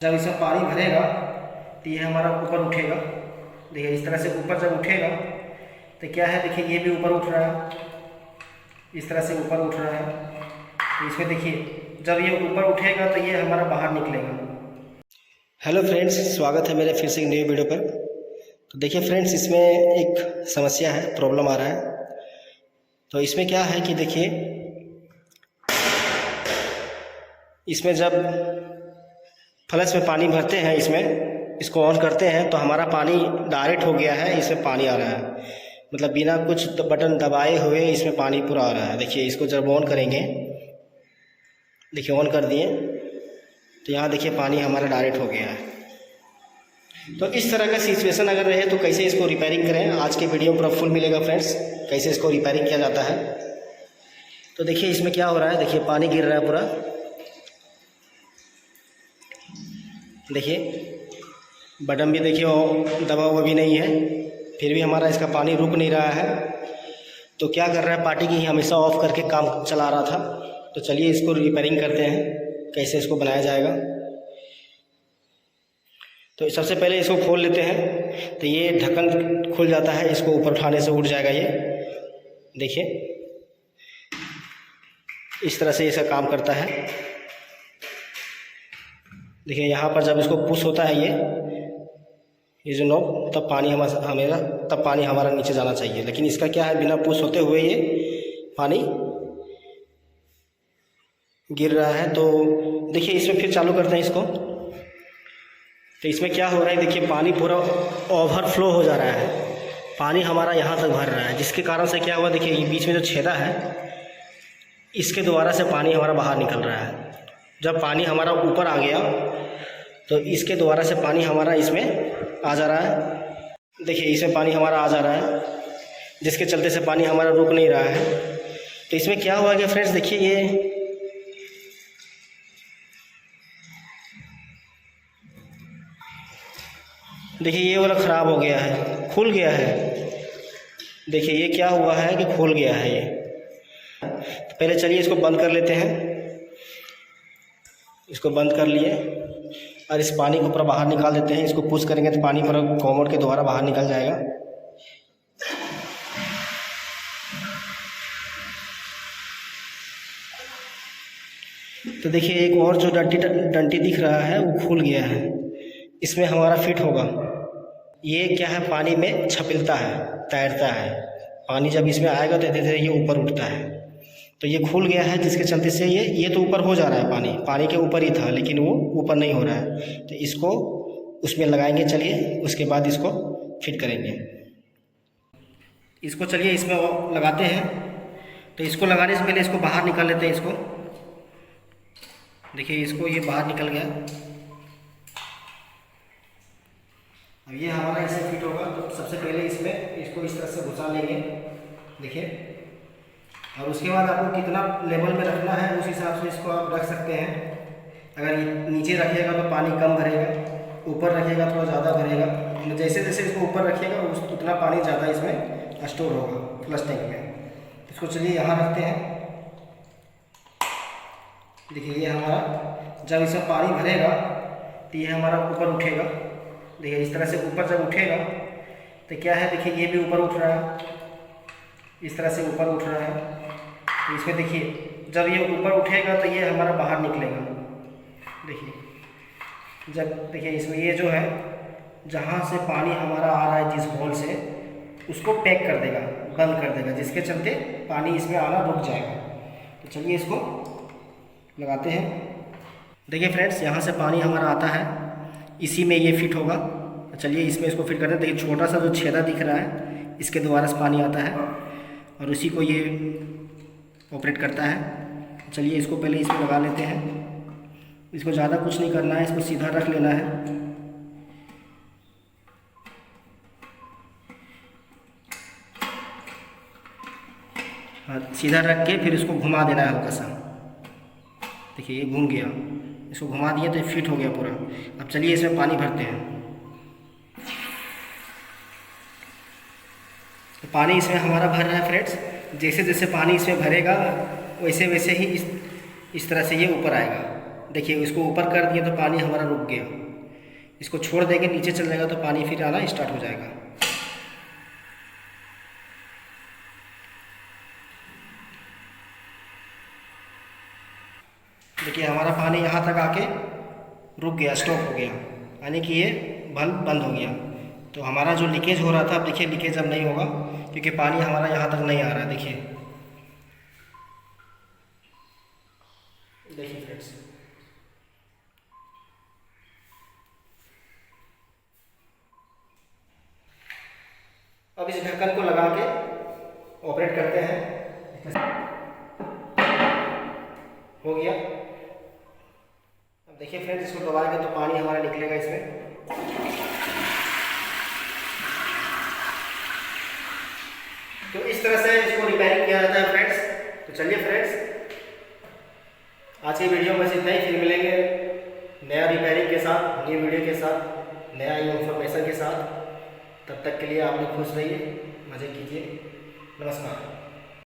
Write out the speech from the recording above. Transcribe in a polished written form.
जब इसमें पानी भरेगा तो ये हमारा ऊपर उठेगा। देखिए इस तरह से ऊपर जब उठेगा तो क्या है, देखिए ये भी ऊपर उठ रहा है, इस तरह से ऊपर उठ रहा है। तो इसमें देखिए जब ये ऊपर उठेगा तो ये हमारा बाहर निकलेगा। हेलो फ्रेंड्स, स्वागत है मेरे फिर से एक नई वीडियो पर। तो देखिए फ्रेंड्स, इसमें एक समस्या है, प्रॉब्लम आ रहा है। तो इसमें क्या है कि देखिए इसमें जब फ्लश में पानी भरते हैं, इसको ऑन करते हैं तो हमारा पानी डायरेक्ट हो गया है, इसमें पानी आ रहा है, मतलब बिना कुछ बटन दबाए हुए इसमें पानी पूरा आ रहा है। देखिए इसको जब ऑन करेंगे, देखिए ऑन कर दिए तो यहाँ देखिए पानी हमारा डायरेक्ट हो गया है। तो इस तरह का सिचुएशन अगर रहे तो कैसे इसको रिपेयरिंग करें, आज के वीडियो पूरा फुल मिलेगा फ्रेंड्स, कैसे इसको रिपेयरिंग किया जाता है। तो देखिए इसमें क्या हो रहा है, देखिए पानी गिर रहा है पूरा। देखिए बटन भी देखिए दबा हुआ भी नहीं है, फिर भी हमारा इसका पानी रुक नहीं रहा है। तो क्या कर रहा है, पार्टी की हमेशा ऑफ करके काम चला रहा था। तो चलिए इसको रिपेयरिंग करते हैं, कैसे इसको बनाया जाएगा। तो सबसे पहले इसको खोल लेते हैं। तो ये ढक्कन खुल जाता है, इसको ऊपर उठाने से उठ जाएगा ये। देखिए इस तरह से इसका काम करता है। देखिए यहाँ पर जब इसको पुश होता है ये जो नॉब, तब पानी हमारा नीचे जाना चाहिए। लेकिन इसका क्या है, बिना पुश होते हुए ये पानी गिर रहा है। तो देखिए इसमें फिर चालू करते हैं इसको। तो इसमें क्या हो रहा है, देखिए पानी पूरा ओवरफ्लो हो जा रहा है, पानी हमारा यहाँ तक भर रहा है। जिसके कारण से क्या हुआ, देखिए ये बीच में जो छेदा है, इसके द्वारा से पानी हमारा बाहर निकल रहा है। जब पानी हमारा ऊपर आ गया तो इसके द्वारा से पानी हमारा इसमें आ जा रहा है। देखिए इसमें पानी हमारा आ जा रहा है, जिसके चलते से पानी हमारा रुक नहीं रहा है। तो इसमें क्या हुआ कि फ्रेंड्स, देखिए ये देखिए ये वाला ख़राब हो गया है, खुल गया है। देखिए ये क्या हुआ है कि खुल गया है ये। तो पहले चलिए इसको बंद कर लेते हैं। इसको बंद कर लिए और इस पानी को पूरा बाहर निकाल देते हैं। इसको पुश करेंगे तो पानी पूरा कोमोड के द्वारा बाहर निकल जाएगा। तो देखिए एक और जो डंटी दिख रहा है वो खुल गया है, इसमें हमारा फिट होगा। ये क्या है, पानी में छपिलता है, तैरता है। पानी जब इसमें आएगा तो धीरे धीरे ये ऊपर उठता है। तो ये खुल गया है, जिसके चलते से ये तो ऊपर हो जा रहा है, पानी के ऊपर ही था, लेकिन वो ऊपर नहीं हो रहा है। तो इसको उसमें लगाएंगे, चलिए उसके बाद इसको फिट करेंगे। इसको चलिए इसमें लगाते हैं। तो इसको लगाने से पहले इसको बाहर निकाल लेते हैं। इसको देखिए इसको ये बाहर निकल गया। अब ये हमारा इससे फिट होगा। तो सबसे पहले इसमें इसको इस तरह से घुसा लेंगे, देखिए। और उसके बाद आपको कितना लेवल में रखना है उस हिसाब से इसको आप रख सकते हैं। अगर नीचे रखिएगा तो पानी कम भरेगा, ऊपर रखिएगा थोड़ा ज़्यादा भरेगा। जैसे जैसे इसको ऊपर रखिएगा उतना पानी ज़्यादा इसमें स्टोर होगा फ्लश टैंक में। इसको चलिए यहाँ रखते हैं। देखिए ये हमारा जब इसमें पानी भरेगा तो ये हमारा ऊपर उठेगा। देखिए इस तरह से ऊपर जब उठेगा तो क्या है, देखिए ये भी ऊपर उठ रहा है, इस तरह से ऊपर उठ रहा है। तो इसमें देखिए जब ये ऊपर उठेगा तो ये हमारा बाहर निकलेगा। देखिए जब देखिए इसमें ये जो है, जहाँ से पानी हमारा आ रहा है जिस होल से, उसको पैक कर देगा, बंद कर देगा, जिसके चलते पानी इसमें आना रुक जाएगा। तो चलिए इसको लगाते हैं। देखिए फ्रेंड्स, यहाँ से पानी हमारा आता है, इसी में ये फिट होगा। तो चलिए इसमें इसको फिट करते हैं। देखिए छोटा सा जो छेदा दिख रहा है, इसके द्वारा से पानी आता है और उसी को ये ऑपरेट करता है। चलिए इसको पहले इसमें लगा लेते हैं। इसको ज़्यादा कुछ नहीं करना है, इसको सीधा रख लेना है। हाँ, सीधा रख के फिर इसको घुमा देना है हल्का सा। देखिए ये घूम गया, इसको घुमा दिया तो ये फिट हो गया पूरा। अब चलिए इसमें पानी भरते हैं। तो पानी इसमें हमारा भर रहा है फ्रेंड्स। जैसे जैसे पानी इसमें भरेगा वैसे वैसे ही इस तरह से ये ऊपर आएगा। देखिए इसको ऊपर कर दिए तो पानी हमारा रुक गया। इसको छोड़ देंगे नीचे चल जाएगा तो पानी फिर आना स्टार्ट हो जाएगा। देखिए हमारा पानी यहाँ तक आके रुक गया, स्टॉप हो गया, यानी कि ये बल्ब बंद हो गया। तो हमारा जो लीकेज हो रहा था, अब देखिए लीकेज अब नहीं होगा क्योंकि पानी हमारा यहाँ तक नहीं आ रहा है। देखिए देखिए फ्रेंड्स, अब इस ढक्कन को लगा के ऑपरेट करते हैं। हो गया। अब देखिए फ्रेंड्स, इसको दबाएंगे तो पानी हमारा निकलेगा इसमें। तो इस तरह से इसको रिपेयरिंग किया जाता है फ्रेंड्स। तो चलिए फ्रेंड्स, आज की वीडियो में इतना ही। फिर मिलेंगे नया रिपेयरिंग के साथ, न्यू वीडियो के साथ, नया इंफॉर्मेशन के साथ। तब तक के लिए आप लोग खुश रहिए, मज़े कीजिए। नमस्कार।